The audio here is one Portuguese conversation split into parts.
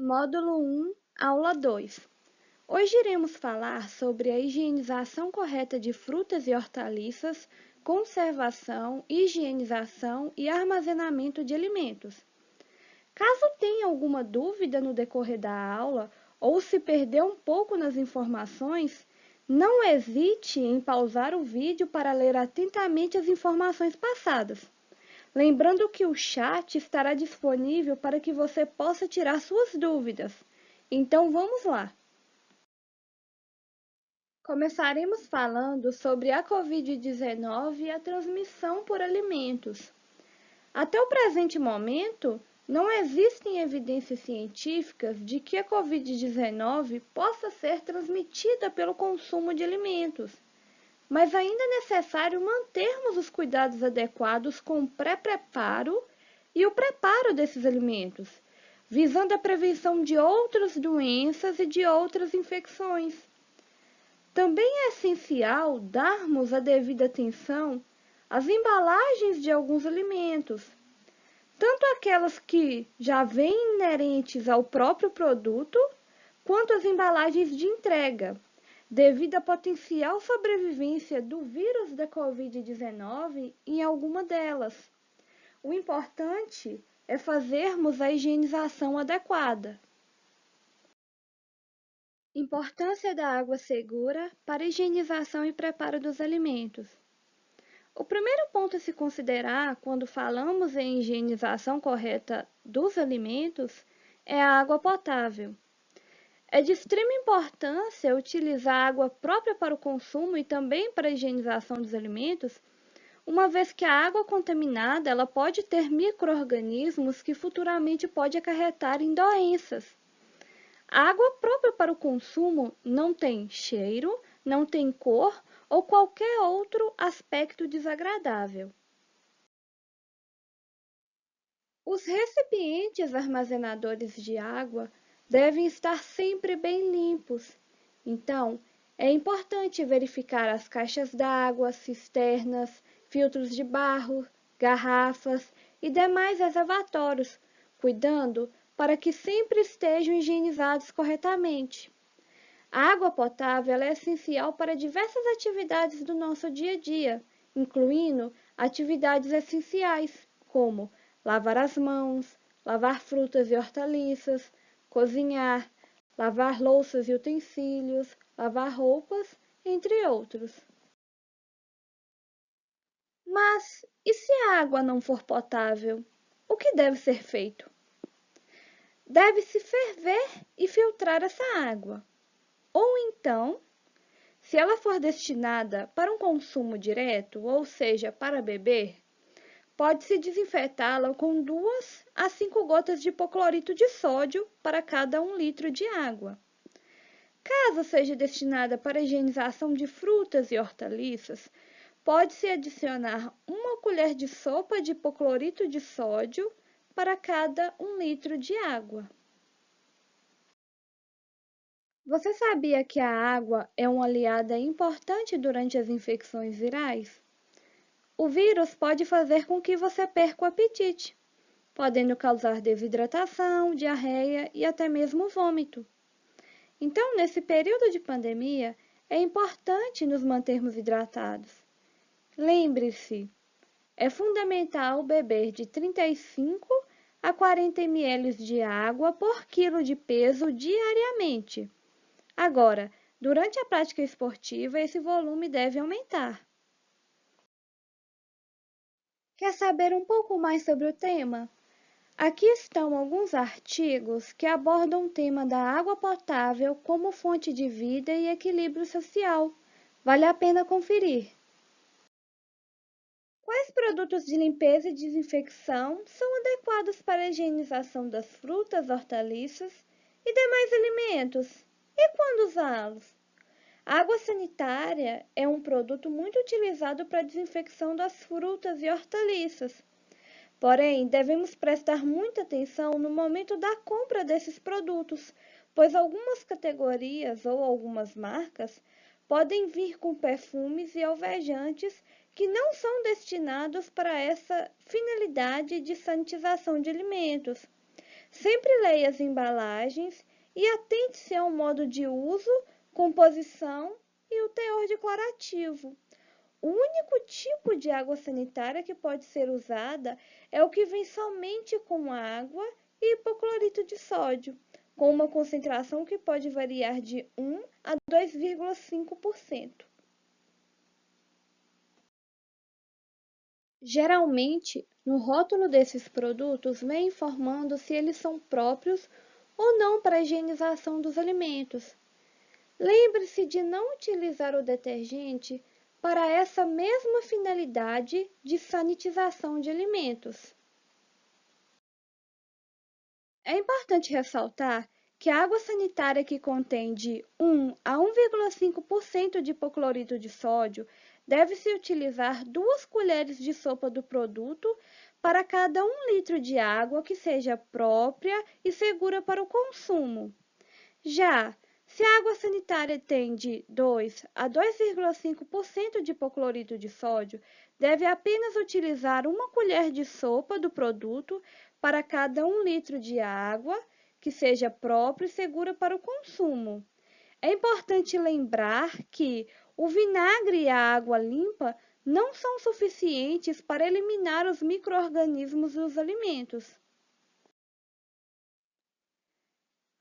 Módulo 1, Aula 2. Hoje iremos falar sobre a higienização correta de frutas e hortaliças, conservação, higienização e armazenamento de alimentos. Caso tenha alguma dúvida no decorrer da aula ou se perder um pouco nas informações, não hesite em pausar o vídeo para ler atentamente as informações passadas. Lembrando que o chat estará disponível para que você possa tirar suas dúvidas. Então vamos lá! Começaremos falando sobre a Covid-19 e a transmissão por alimentos. Até o presente momento, não existem evidências científicas de que a Covid-19 possa ser transmitida pelo consumo de alimentos. Mas ainda é necessário mantermos os cuidados adequados com o pré-preparo e o preparo desses alimentos, visando a prevenção de outras doenças e de outras infecções. Também é essencial darmos a devida atenção às embalagens de alguns alimentos, tanto aquelas que já vêm inerentes ao próprio produto, quanto as embalagens de entrega, devido à potencial sobrevivência do vírus da Covid-19 em alguma delas. O importante é fazermos a higienização adequada. Importância da água segura para a higienização e preparo dos alimentos. O primeiro ponto a se considerar quando falamos em higienização correta dos alimentos é a água potável. É de extrema importância utilizar água própria para o consumo e também para a higienização dos alimentos, uma vez que a água contaminada ela pode ter micro-organismos que futuramente pode acarretar em doenças. A água própria para o consumo não tem cheiro, não tem cor ou qualquer outro aspecto desagradável. Os recipientes armazenadores de água devem estar sempre bem limpos. Então, é importante verificar as caixas d'água, cisternas, filtros de barro, garrafas e demais reservatórios, cuidando para que sempre estejam higienizados corretamente. A água potável é essencial para diversas atividades do nosso dia a dia, incluindo atividades essenciais, como lavar as mãos, lavar frutas e hortaliças, cozinhar, lavar louças e utensílios, lavar roupas, entre outros. Mas e se a água não for potável? O que deve ser feito? Deve-se ferver e filtrar essa água. Ou então, se ela for destinada para um consumo direto, ou seja, para beber, pode-se desinfetá-la com 2 a 5 gotas de hipoclorito de sódio para cada 1 litro de água. Caso seja destinada para a higienização de frutas e hortaliças, pode-se adicionar 1 colher de sopa de hipoclorito de sódio para cada 1 litro de água. Você sabia que a água é uma aliada importante durante as infecções virais? O vírus pode fazer com que você perca o apetite, podendo causar desidratação, diarreia e até mesmo vômito. Então, nesse período de pandemia, é importante nos mantermos hidratados. Lembre-se, é fundamental beber de 35 a 40 ml de água por quilo de peso diariamente. Agora, durante a prática esportiva, esse volume deve aumentar. Quer saber um pouco mais sobre o tema? Aqui estão alguns artigos que abordam o tema da água potável como fonte de vida e equilíbrio social. Vale a pena conferir. Quais produtos de limpeza e desinfecção são adequados para a higienização das frutas, hortaliças e demais alimentos? E quando usá-los? A água sanitária é um produto muito utilizado para a desinfecção das frutas e hortaliças. Porém, devemos prestar muita atenção no momento da compra desses produtos, pois algumas categorias ou algumas marcas podem vir com perfumes e alvejantes que não são destinados para essa finalidade de sanitização de alimentos. Sempre leia as embalagens e atente-se ao modo de uso, composição e o teor declarativo. O único tipo de água sanitária que pode ser usada é o que vem somente com água e hipoclorito de sódio, com uma concentração que pode variar de 1 a 2,5%. Geralmente, no rótulo desses produtos vem informando se eles são próprios ou não para a higienização dos alimentos. Lembre-se de não utilizar o detergente para essa mesma finalidade de sanitização de alimentos. É importante ressaltar que a água sanitária que contém de 1 a 1,5% de hipoclorito de sódio deve-se utilizar 2 colheres de sopa do produto para cada 1 litro de água que seja própria e segura para o consumo. Já se a água sanitária tem de 2 a 2,5% de hipoclorito de sódio, deve apenas utilizar 1 colher de sopa do produto para cada 1 litro de água que seja própria e segura para o consumo. É importante lembrar que o vinagre e a água limpa não são suficientes para eliminar os micro-organismos dos alimentos.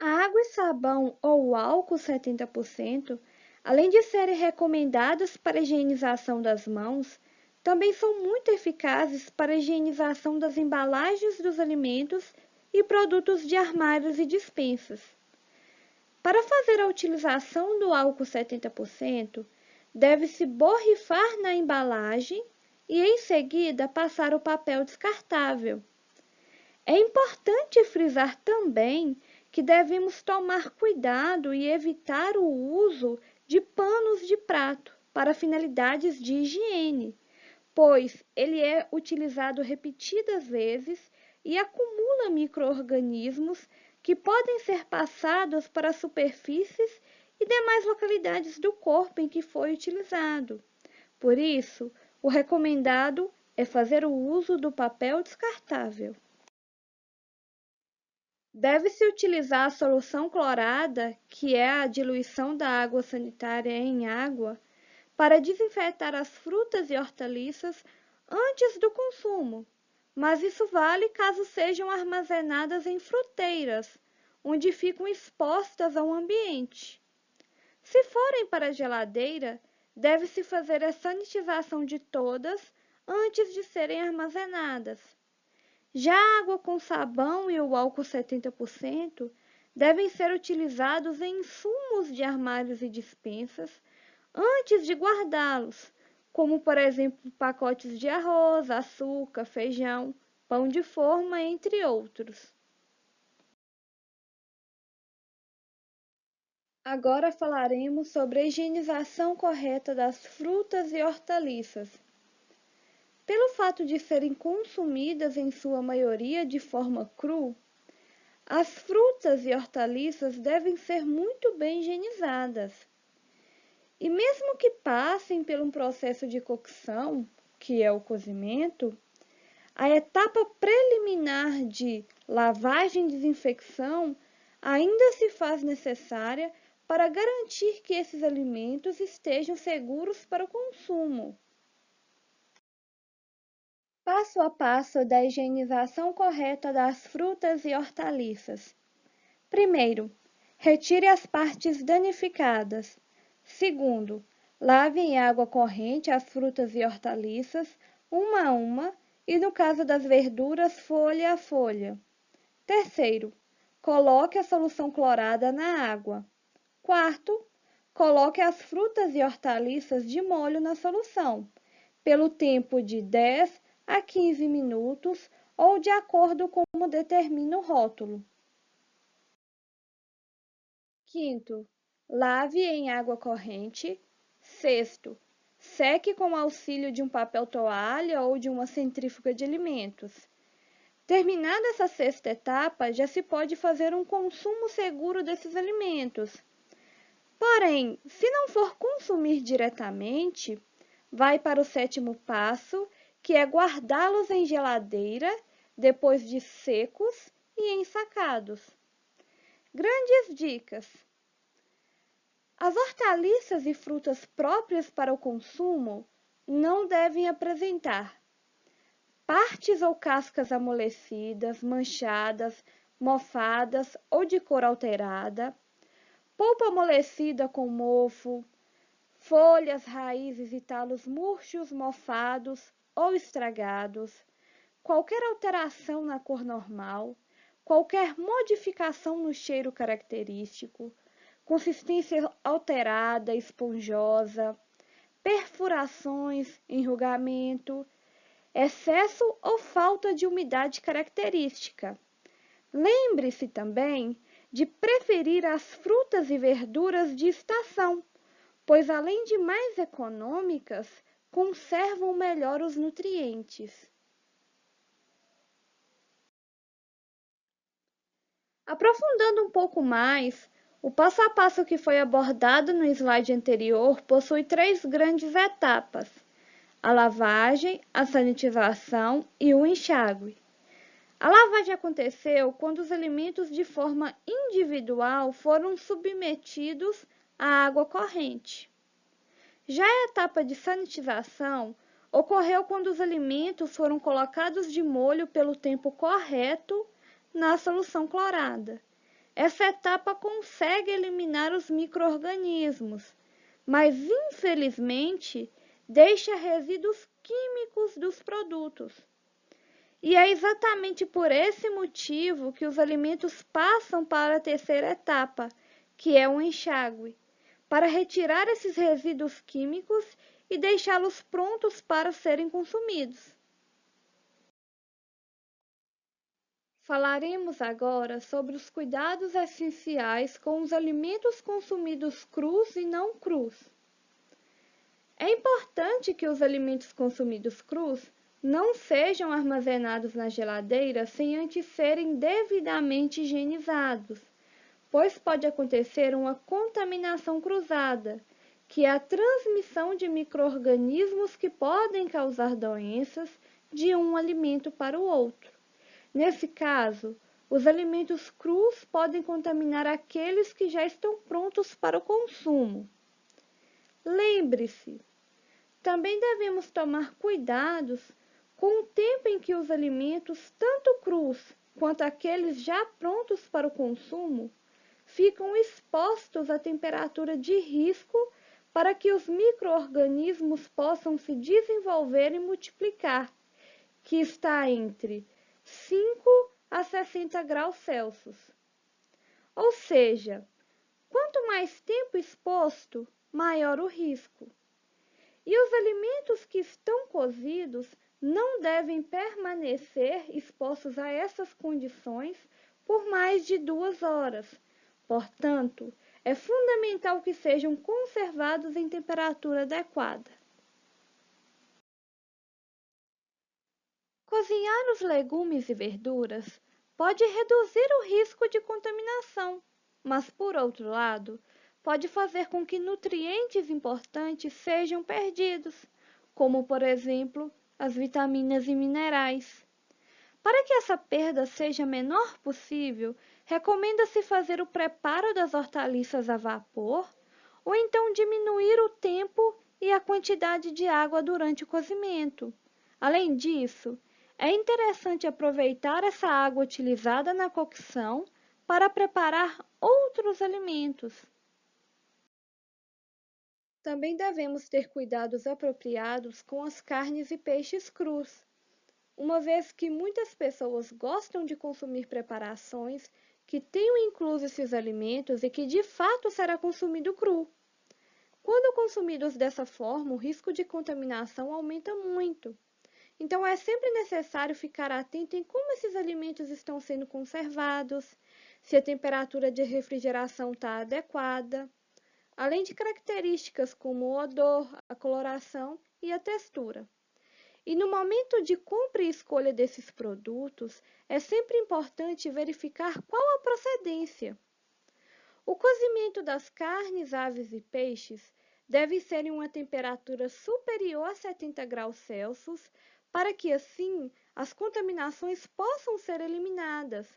A água e sabão ou álcool 70%, além de serem recomendados para a higienização das mãos, também são muito eficazes para a higienização das embalagens dos alimentos e produtos de armários e dispensas. Para fazer a utilização do álcool 70%, deve-se borrifar na embalagem e, em seguida, passar o papel descartável. É importante frisar também que devemos tomar cuidado e evitar o uso de panos de prato para finalidades de higiene, pois ele é utilizado repetidas vezes e acumula micro-organismos que podem ser passados para superfícies e demais localidades do corpo em que foi utilizado. Por isso, o recomendado é fazer o uso do papel descartável. Deve-se utilizar a solução clorada, que é a diluição da água sanitária em água, para desinfetar as frutas e hortaliças antes do consumo, mas isso vale caso sejam armazenadas em fruteiras, onde ficam expostas ao ambiente. Se forem para a geladeira, deve-se fazer a sanitização de todas antes de serem armazenadas. Já a água com sabão e o álcool 70% devem ser utilizados em insumos de armários e dispensas antes de guardá-los, como por exemplo pacotes de arroz, açúcar, feijão, pão de forma, entre outros. Agora falaremos sobre a higienização correta das frutas e hortaliças. Pelo fato de serem consumidas em sua maioria de forma crua, as frutas e hortaliças devem ser muito bem higienizadas. E mesmo que passem por um processo de cocção, que é o cozimento, a etapa preliminar de lavagem e desinfecção ainda se faz necessária para garantir que esses alimentos estejam seguros para o consumo. Passo a passo da higienização correta das frutas e hortaliças. Primeiro, retire as partes danificadas. Segundo, lave em água corrente as frutas e hortaliças, uma a uma, e no caso das verduras, folha a folha. Terceiro, coloque a solução clorada na água. Quarto, coloque as frutas e hortaliças de molho na solução, pelo tempo de 10 a 15 minutos ou de acordo com como determina o rótulo. Quinto, lave em água corrente. Sexto, seque com auxílio de um papel toalha ou de uma centrífuga de alimentos. Terminada essa sexta etapa, já se pode fazer um consumo seguro desses alimentos. Porém, se não for consumir diretamente, vai para o sétimo passo, que é guardá-los em geladeira depois de secos e ensacados. Grandes dicas: as hortaliças e frutas próprias para o consumo não devem apresentar partes ou cascas amolecidas, manchadas, mofadas ou de cor alterada, polpa amolecida com mofo, folhas, raízes e talos murchos, mofados ou estragados, qualquer alteração na cor normal, qualquer modificação no cheiro característico, consistência alterada, esponjosa, perfurações, enrugamento, excesso ou falta de umidade característica. Lembre-se também de preferir as frutas e verduras de estação, pois além de mais econômicas, conservam melhor os nutrientes. Aprofundando um pouco mais, o passo a passo que foi abordado no slide anterior possui 3 grandes etapas: a lavagem, a sanitização e o enxágue. A lavagem aconteceu quando os alimentos de forma individual foram submetidos à água corrente. Já a etapa de sanitização ocorreu quando os alimentos foram colocados de molho pelo tempo correto na solução clorada. Essa etapa consegue eliminar os micro-organismos, mas infelizmente deixa resíduos químicos dos produtos. E é exatamente por esse motivo que os alimentos passam para a terceira etapa, que é o enxágue, para retirar esses resíduos químicos e deixá-los prontos para serem consumidos. Falaremos agora sobre os cuidados essenciais com os alimentos consumidos crus e não crus. É importante que os alimentos consumidos crus não sejam armazenados na geladeira sem antes serem devidamente higienizados, pois pode acontecer uma contaminação cruzada, que é a transmissão de micro-organismos que podem causar doenças de um alimento para o outro. Nesse caso, os alimentos crus podem contaminar aqueles que já estão prontos para o consumo. Lembre-se, também devemos tomar cuidados com o tempo em que os alimentos, tanto crus quanto aqueles já prontos para o consumo, ficam expostos à temperatura de risco para que os micro-organismos possam se desenvolver e multiplicar, que está entre 5 a 60 graus Celsius. Ou seja, quanto mais tempo exposto, maior o risco. E os alimentos que estão cozidos não devem permanecer expostos a essas condições por mais de 2 horas. Portanto, é fundamental que sejam conservados em temperatura adequada. Cozinhar os legumes e verduras pode reduzir o risco de contaminação, mas, por outro lado, pode fazer com que nutrientes importantes sejam perdidos, como, por exemplo, as vitaminas e minerais. Para que essa perda seja a menor possível, recomenda-se fazer o preparo das hortaliças a vapor ou então diminuir o tempo e a quantidade de água durante o cozimento. Além disso, é interessante aproveitar essa água utilizada na cocção para preparar outros alimentos. Também devemos ter cuidados apropriados com as carnes e peixes crus, uma vez que muitas pessoas gostam de consumir preparações que tenham incluso esses alimentos e que de fato será consumido cru. Quando consumidos dessa forma, o risco de contaminação aumenta muito. Então, é sempre necessário ficar atento em como esses alimentos estão sendo conservados, se a temperatura de refrigeração está adequada, além de características como o odor, a coloração e a textura. E no momento de compra e escolha desses produtos, é sempre importante verificar qual a procedência. O cozimento das carnes, aves e peixes deve ser em uma temperatura superior a 70 graus Celsius, para que assim as contaminações possam ser eliminadas.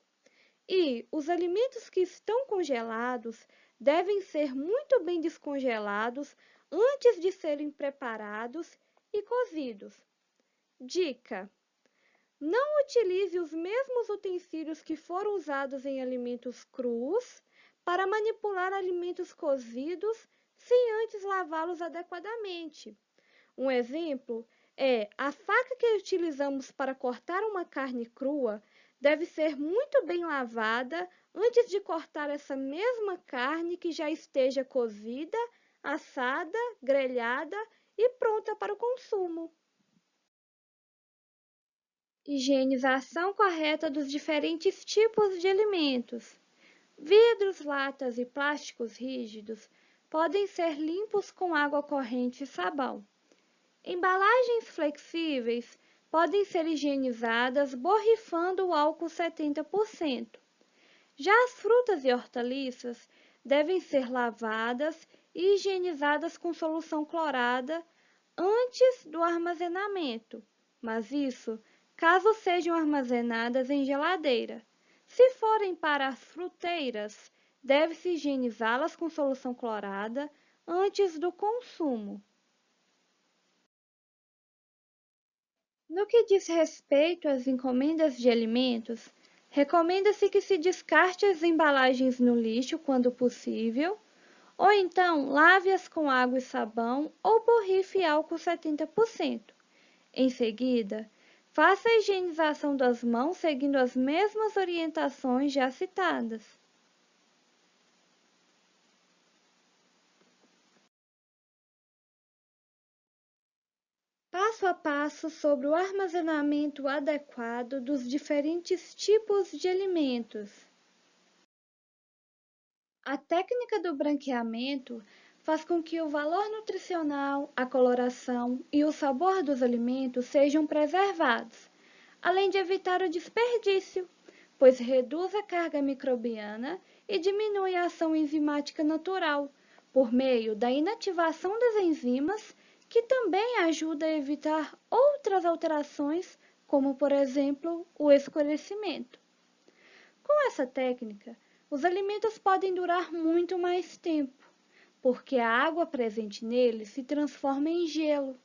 E os alimentos que estão congelados devem ser muito bem descongelados antes de serem preparados e cozidos. Dica: não utilize os mesmos utensílios que foram usados em alimentos crus para manipular alimentos cozidos sem antes lavá-los adequadamente. Um exemplo é a faca que utilizamos para cortar uma carne crua deve ser muito bem lavada antes de cortar essa mesma carne que já esteja cozida, assada, grelhada e pronta para o consumo. Higienização correta dos diferentes tipos de alimentos. Vidros, latas e plásticos rígidos podem ser limpos com água corrente e sabão. Embalagens flexíveis podem ser higienizadas borrifando o álcool 70%. Já as frutas e hortaliças devem ser lavadas e higienizadas com solução clorada antes do armazenamento, mas isso caso sejam armazenadas em geladeira. Se forem para as fruteiras, deve-se higienizá-las com solução clorada antes do consumo. No que diz respeito às encomendas de alimentos, recomenda-se que se descarte as embalagens no lixo quando possível, ou então lave-as com água e sabão ou borrife álcool 70%. Em seguida, faça a higienização das mãos seguindo as mesmas orientações já citadas. Passo a passo sobre o armazenamento adequado dos diferentes tipos de alimentos. A técnica do branqueamento faz com que o valor nutricional, a coloração e o sabor dos alimentos sejam preservados, além de evitar o desperdício, pois reduz a carga microbiana e diminui a ação enzimática natural, por meio da inativação das enzimas, que também ajuda a evitar outras alterações, como, por exemplo, o escurecimento. Com essa técnica, os alimentos podem durar muito mais tempo, porque a água presente neles se transforma em gelo,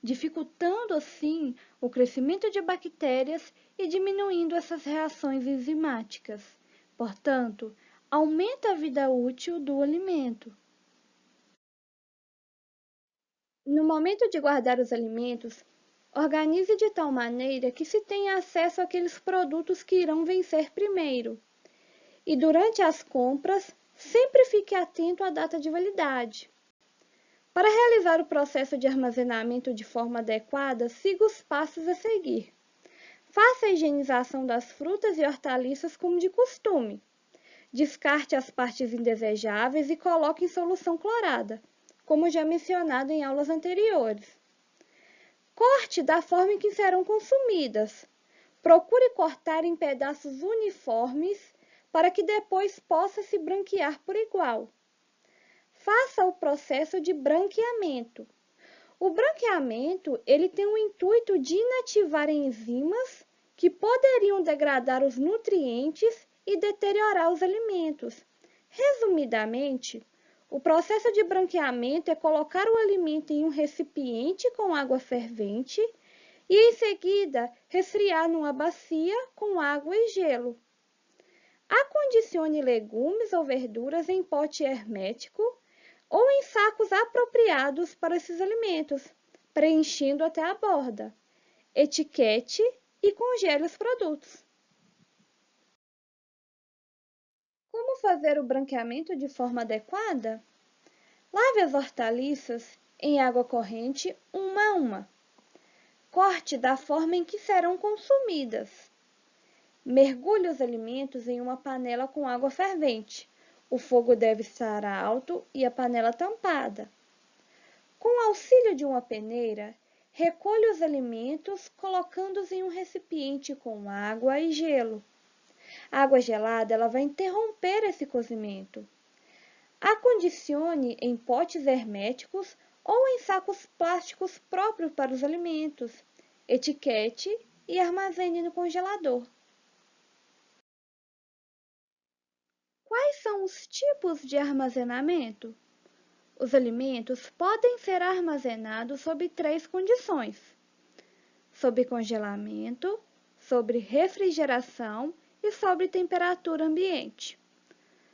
dificultando assim o crescimento de bactérias e diminuindo essas reações enzimáticas. Portanto, aumenta a vida útil do alimento. No momento de guardar os alimentos, organize de tal maneira que se tenha acesso àqueles produtos que irão vencer primeiro. E durante as compras, sempre fique atento à data de validade. Para realizar o processo de armazenamento de forma adequada, siga os passos a seguir. Faça a higienização das frutas e hortaliças como de costume. Descarte as partes indesejáveis e coloque em solução clorada, como já mencionado em aulas anteriores. Corte da forma em que serão consumidas. Procure cortar em pedaços uniformes para que depois possa se branquear por igual. Faça o processo de branqueamento. O branqueamento ele tem o intuito de inativar enzimas que poderiam degradar os nutrientes e deteriorar os alimentos. Resumidamente, o processo de branqueamento é colocar o alimento em um recipiente com água fervente e, em seguida, resfriar numa bacia com água e gelo. Acondicione legumes ou verduras em pote hermético ou em sacos apropriados para esses alimentos, preenchendo até a borda. Etiquete e congele os produtos. Como fazer o branqueamento de forma adequada? Lave as hortaliças em água corrente uma a uma. Corte da forma em que serão consumidas. Mergulhe os alimentos em uma panela com água fervente. O fogo deve estar alto e a panela tampada. Com o auxílio de uma peneira, recolha os alimentos colocando-os em um recipiente com água e gelo. A água gelada ela vai interromper esse cozimento. Acondicione em potes herméticos ou em sacos plásticos próprios para os alimentos. Etiquete e armazene no congelador. são os tipos de armazenamento? Os alimentos podem ser armazenados sob 3 condições: sob congelamento, sob refrigeração e sob temperatura ambiente.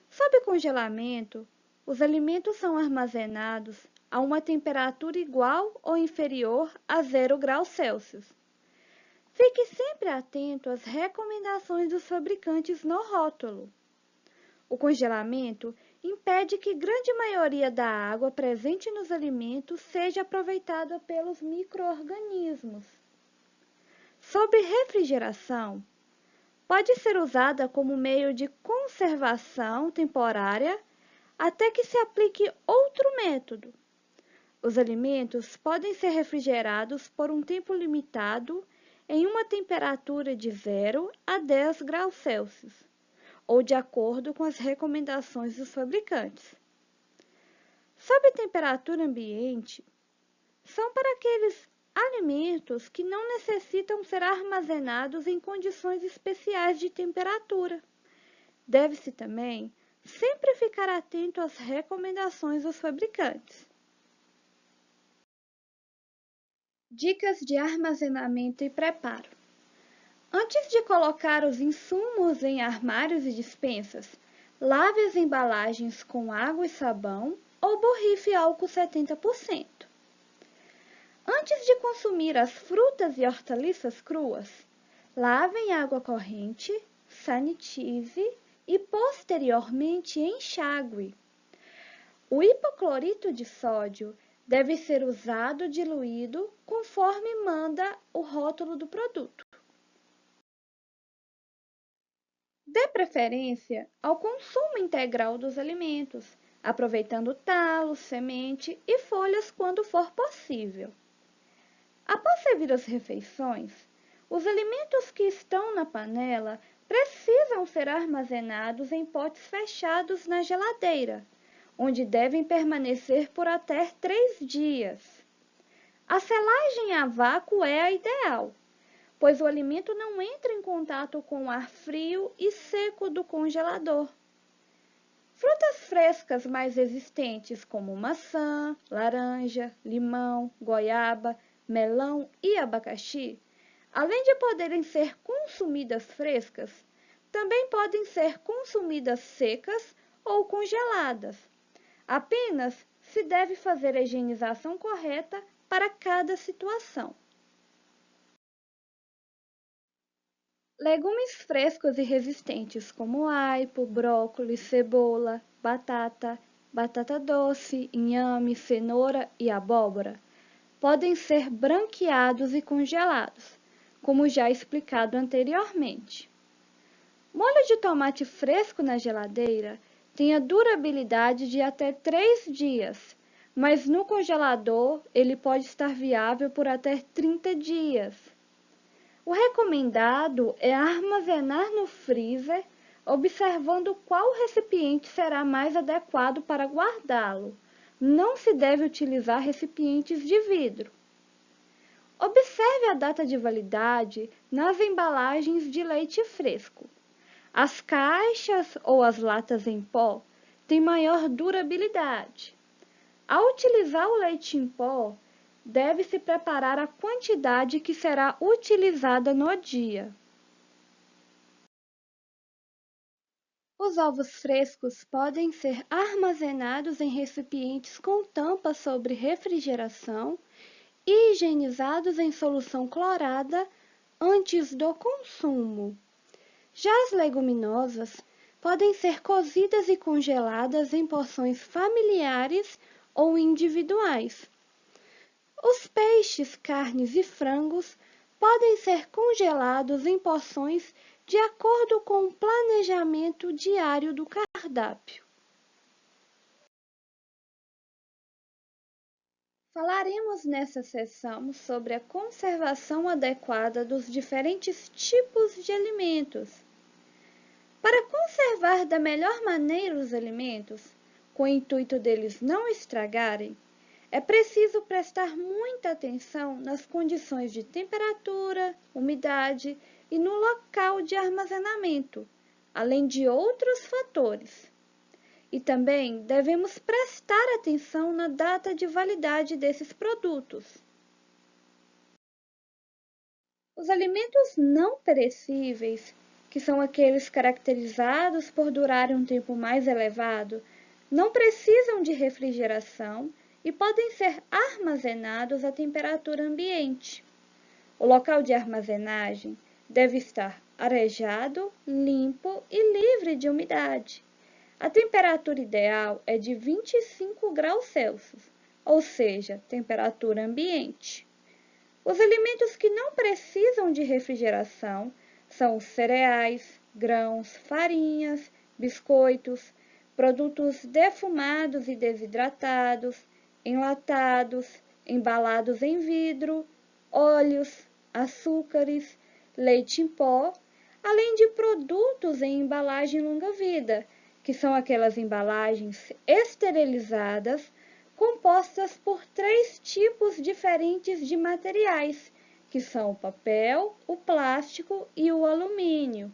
Sob congelamento, os alimentos são armazenados a uma temperatura igual ou inferior a 0 graus Celsius. Fique sempre atento às recomendações dos fabricantes no rótulo. O congelamento impede que grande maioria da água presente nos alimentos seja aproveitada pelos micro-organismos. Sobre refrigeração, pode ser usada como meio de conservação temporária até que se aplique outro método. Os alimentos podem ser refrigerados por um tempo limitado em uma temperatura de 0 a 10 graus Celsius, ou de acordo com as recomendações dos fabricantes. Sob temperatura ambiente, são para aqueles alimentos que não necessitam ser armazenados em condições especiais de temperatura. Deve-se também sempre ficar atento às recomendações dos fabricantes. Dicas de armazenamento e preparo. Antes de colocar os insumos em armários e dispensas, lave as embalagens com água e sabão ou borrife álcool 70%. Antes de consumir as frutas e hortaliças cruas, lave em água corrente, sanitize e posteriormente enxague. O hipoclorito de sódio deve ser usado diluído conforme manda o rótulo do produto. Dê preferência ao consumo integral dos alimentos, aproveitando talos, semente e folhas quando for possível. Após servir as refeições, os alimentos que estão na panela precisam ser armazenados em potes fechados na geladeira, onde devem permanecer por até 3 dias. A selagem a vácuo é a ideal, pois o alimento não entra em contato com o ar frio e seco do congelador. Frutas frescas mais resistentes, como maçã, laranja, limão, goiaba, melão e abacaxi, além de poderem ser consumidas frescas, também podem ser consumidas secas ou congeladas. Apenas se deve fazer a higienização correta para cada situação. Legumes frescos e resistentes como aipo, brócolis, cebola, batata, batata doce, inhame, cenoura e abóbora podem ser branqueados e congelados, como já explicado anteriormente. Molho de tomate fresco na geladeira tem a durabilidade de até 3 dias, mas no congelador ele pode estar viável por até 30 dias. O recomendado é armazenar no freezer, observando qual recipiente será mais adequado para guardá-lo. Não se deve utilizar recipientes de vidro. Observe a data de validade nas embalagens de leite fresco. As caixas ou as latas em pó têm maior durabilidade. Ao utilizar o leite em pó, deve-se preparar a quantidade que será utilizada no dia. Os ovos frescos podem ser armazenados em recipientes com tampa sobre refrigeração e higienizados em solução clorada antes do consumo. Já as leguminosas podem ser cozidas e congeladas em porções familiares ou individuais. Os peixes, carnes e frangos podem ser congelados em porções de acordo com o planejamento diário do cardápio. Falaremos nessa sessão sobre a conservação adequada dos diferentes tipos de alimentos. Para conservar da melhor maneira os alimentos, com o intuito deles não estragarem, é preciso prestar muita atenção nas condições de temperatura, umidade e no local de armazenamento, além de outros fatores. E também devemos prestar atenção na data de validade desses produtos. Os alimentos não perecíveis, que são aqueles caracterizados por durarem um tempo mais elevado, não precisam de refrigeração e podem ser armazenados à temperatura ambiente. O local de armazenagem deve estar arejado, limpo e livre de umidade. A temperatura ideal é de 25 graus Celsius, ou seja, temperatura ambiente. Os alimentos que não precisam de refrigeração são os cereais, grãos, farinhas, biscoitos, produtos defumados e desidratados, enlatados, embalados em vidro, óleos, açúcares, leite em pó, além de produtos em embalagem longa-vida, que são aquelas embalagens esterilizadas compostas por 3 tipos diferentes de materiais, que são o papel, o plástico e o alumínio.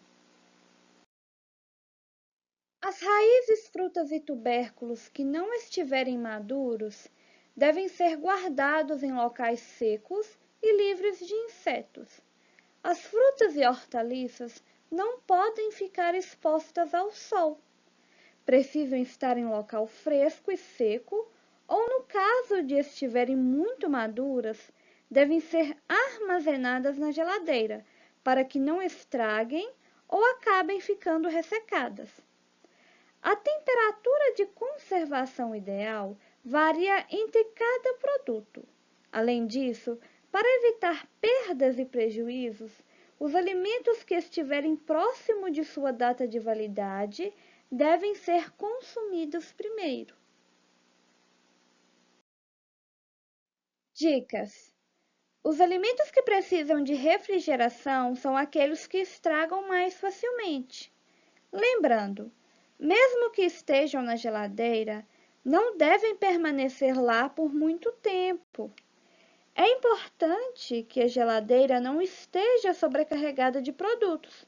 As raízes, frutas e tubérculos que não estiverem maduros devem ser guardados em locais secos e livres de insetos. As frutas e hortaliças não podem ficar expostas ao sol. Precisam estar em local fresco e seco, ou no caso de estiverem muito maduras, devem ser armazenadas na geladeira, para que não estraguem ou acabem ficando ressecadas. A temperatura de conservação ideal varia entre cada produto. Além disso, para evitar perdas e prejuízos, os alimentos que estiverem próximo de sua data de validade devem ser consumidos primeiro. Dicas: os alimentos que precisam de refrigeração são aqueles que estragam mais facilmente. Lembrando, mesmo que estejam na geladeira, não devem permanecer lá por muito tempo. É importante que a geladeira não esteja sobrecarregada de produtos,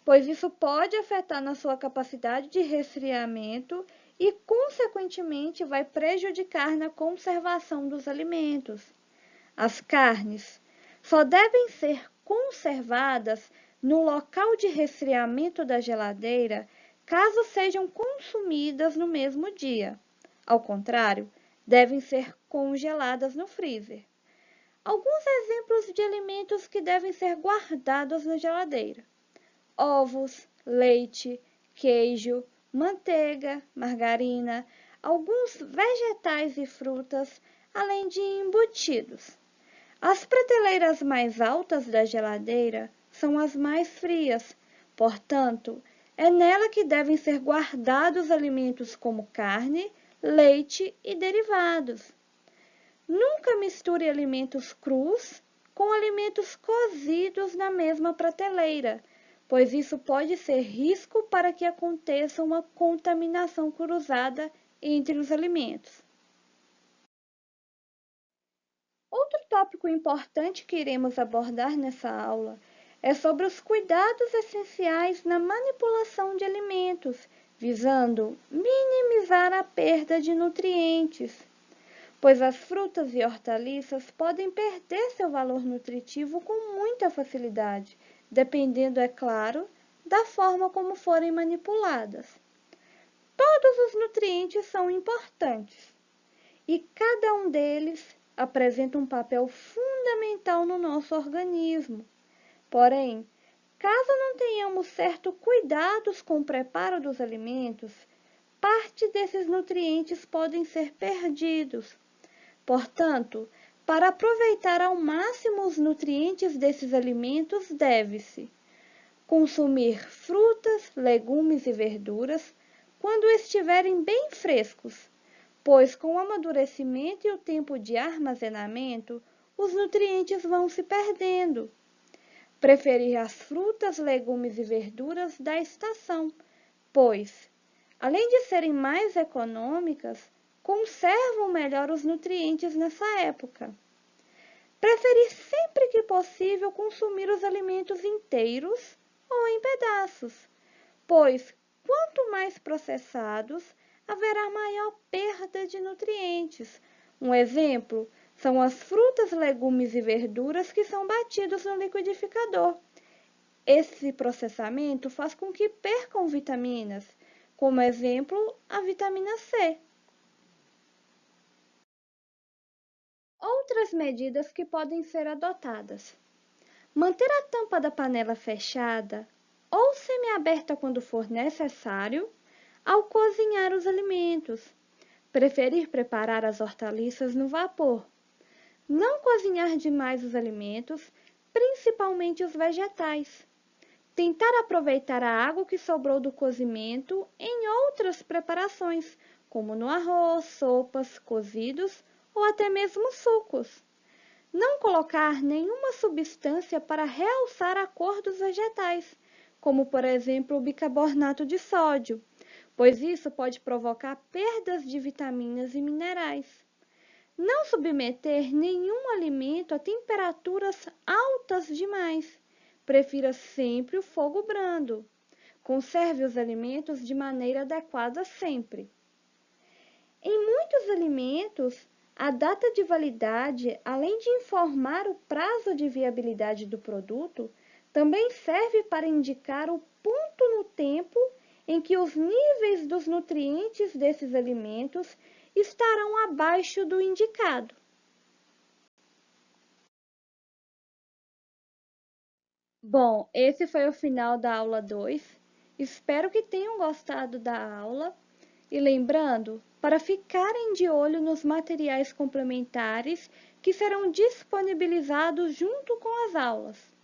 pois isso pode afetar na sua capacidade de resfriamento e, consequentemente, vai prejudicar na conservação dos alimentos. As carnes só devem ser conservadas no local de resfriamento da geladeira caso sejam consumidas no mesmo dia. Ao contrário, devem ser congeladas no freezer. Alguns exemplos de alimentos que devem ser guardados na geladeira: ovos, leite, queijo, manteiga, margarina, alguns vegetais e frutas, além de embutidos. As prateleiras mais altas da geladeira são as mais frias, portanto, é nela que devem ser guardados alimentos como carne, leite e derivados. Nunca misture alimentos crus com alimentos cozidos na mesma prateleira, pois isso pode ser risco para que aconteça uma contaminação cruzada entre os alimentos. Outro tópico importante que iremos abordar nessa aula é sobre os cuidados essenciais na manipulação de alimentos, visando minimizar a perda de nutrientes, pois as frutas e hortaliças podem perder seu valor nutritivo com muita facilidade, dependendo, é claro, da forma como forem manipuladas. Todos os nutrientes são importantes e cada um deles apresenta um papel fundamental no nosso organismo. Porém, caso não tenhamos certos cuidados com o preparo dos alimentos, parte desses nutrientes podem ser perdidos. Portanto, para aproveitar ao máximo os nutrientes desses alimentos, deve-se consumir frutas, legumes e verduras quando estiverem bem frescos, pois com o amadurecimento e o tempo de armazenamento, os nutrientes vão se perdendo. Preferir as frutas, legumes e verduras da estação, pois, além de serem mais econômicas, conservam melhor os nutrientes nessa época. Preferir sempre que possível consumir os alimentos inteiros ou em pedaços, pois quanto mais processados, haverá maior perda de nutrientes. Um exemplo são as frutas, legumes e verduras que são batidos no liquidificador. Esse processamento faz com que percam vitaminas, como exemplo, a vitamina C. Outras medidas que podem ser adotadas: manter a tampa da panela fechada ou semiaberta quando for necessário ao cozinhar os alimentos. Preferir preparar as hortaliças no vapor. Não cozinhar demais os alimentos, principalmente os vegetais. Tentar aproveitar a água que sobrou do cozimento em outras preparações, como no arroz, sopas, cozidos ou até mesmo sucos. Não colocar nenhuma substância para realçar a cor dos vegetais, como por exemplo o bicarbonato de sódio, pois isso pode provocar perdas de vitaminas e minerais. Não submeter nenhum alimento a temperaturas altas demais. Prefira sempre o fogo brando. Conserve os alimentos de maneira adequada sempre. Em muitos alimentos, a data de validade, além de informar o prazo de viabilidade do produto, também serve para indicar o ponto no tempo em que os níveis dos nutrientes desses alimentos estarão abaixo do indicado. Bom, esse foi o final da aula 2. Espero que tenham gostado da aula. E lembrando, para ficarem de olho nos materiais complementares que serão disponibilizados junto com as aulas.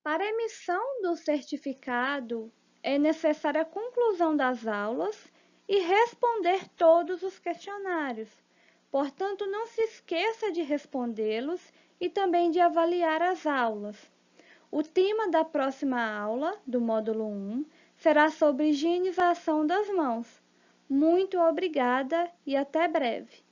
Para a emissão do certificado, é necessária a conclusão das aulas e responder todos os questionários. Portanto, não se esqueça de respondê-los e também de avaliar as aulas. O tema da próxima aula, do módulo 1, será sobre higienização das mãos. Muito obrigada e até breve!